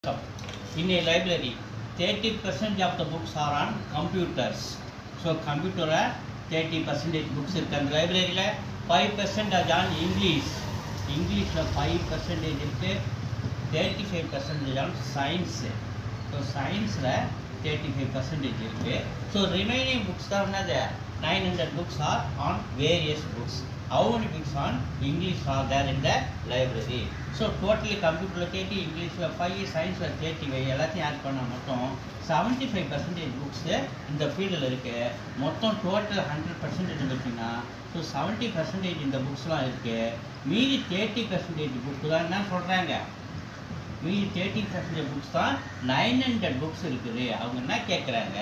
In a library, 30% of the books are on computers. So computer 30% books in library 5% are on English. English 5% is 35% on science. So science 35% is. So remaining books are 900 books are on various books. How many books on English are there in the library? So totally computer 30, English 5, science 30, எல்லாத்தையும் add பண்ணா மொத்தம் 75% books இந்த ஃபீல்டில் இருக்கு. மொத்தம் total 100% இருக்குன்னா so 70% இந்த புக்ஸ்லாம் இருக்கு. மீதி 30% புக்கு தான் என்ன சொல்கிறாங்க, மீதி 30% புக்ஸ் தான் 900 புக்ஸ் இருக்குது. அவங்க என்ன கேட்குறாங்க,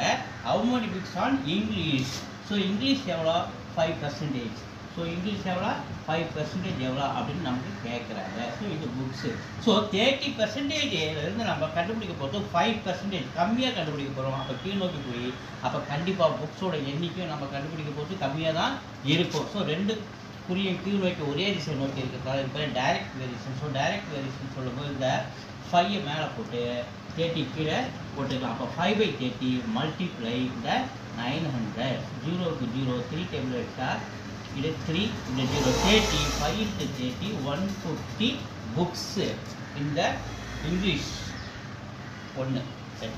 how many books on English. So English எவ்வளோ 5%. ஸோ இங்கிலீஷ் எவ்வளோ 5% எவ்வளோ அப்படின்னு நமக்கு கேட்குறாங்க. ஸோ இது புக்ஸு. ஸோ 30%இருந்து நம்ம கண்டுபிடிக்க போகிறது 5% கம்மியாக கண்டுபிடிக்க போகிறோம். அப்போ கீழ் நோக்கி போய் அப்போ கண்டிப்பாக புக்ஸோட எண்ணிக்கையும் நம்ம கண்டுபிடிக்க போகிறது கம்மியாக தான் இருக்கும். ஸோ ரெண்டு குறிய கீழ் நோக்கி ஒரே திசை நோக்கி இருக்கிறதால இது பேர் direct variation. So direct variation சொல்லும்போது இந்த 5 மேலே போட்டு 30 கீழே போட்டுக்கலாம். அப்போ 5/30 மல்டிப்ளை இந்த 900. 0க்கு 0 3 டேபிள் எடுத்தா இது 3 இந்த 0 30 5 into 30 150 books in the English. 1 சரி.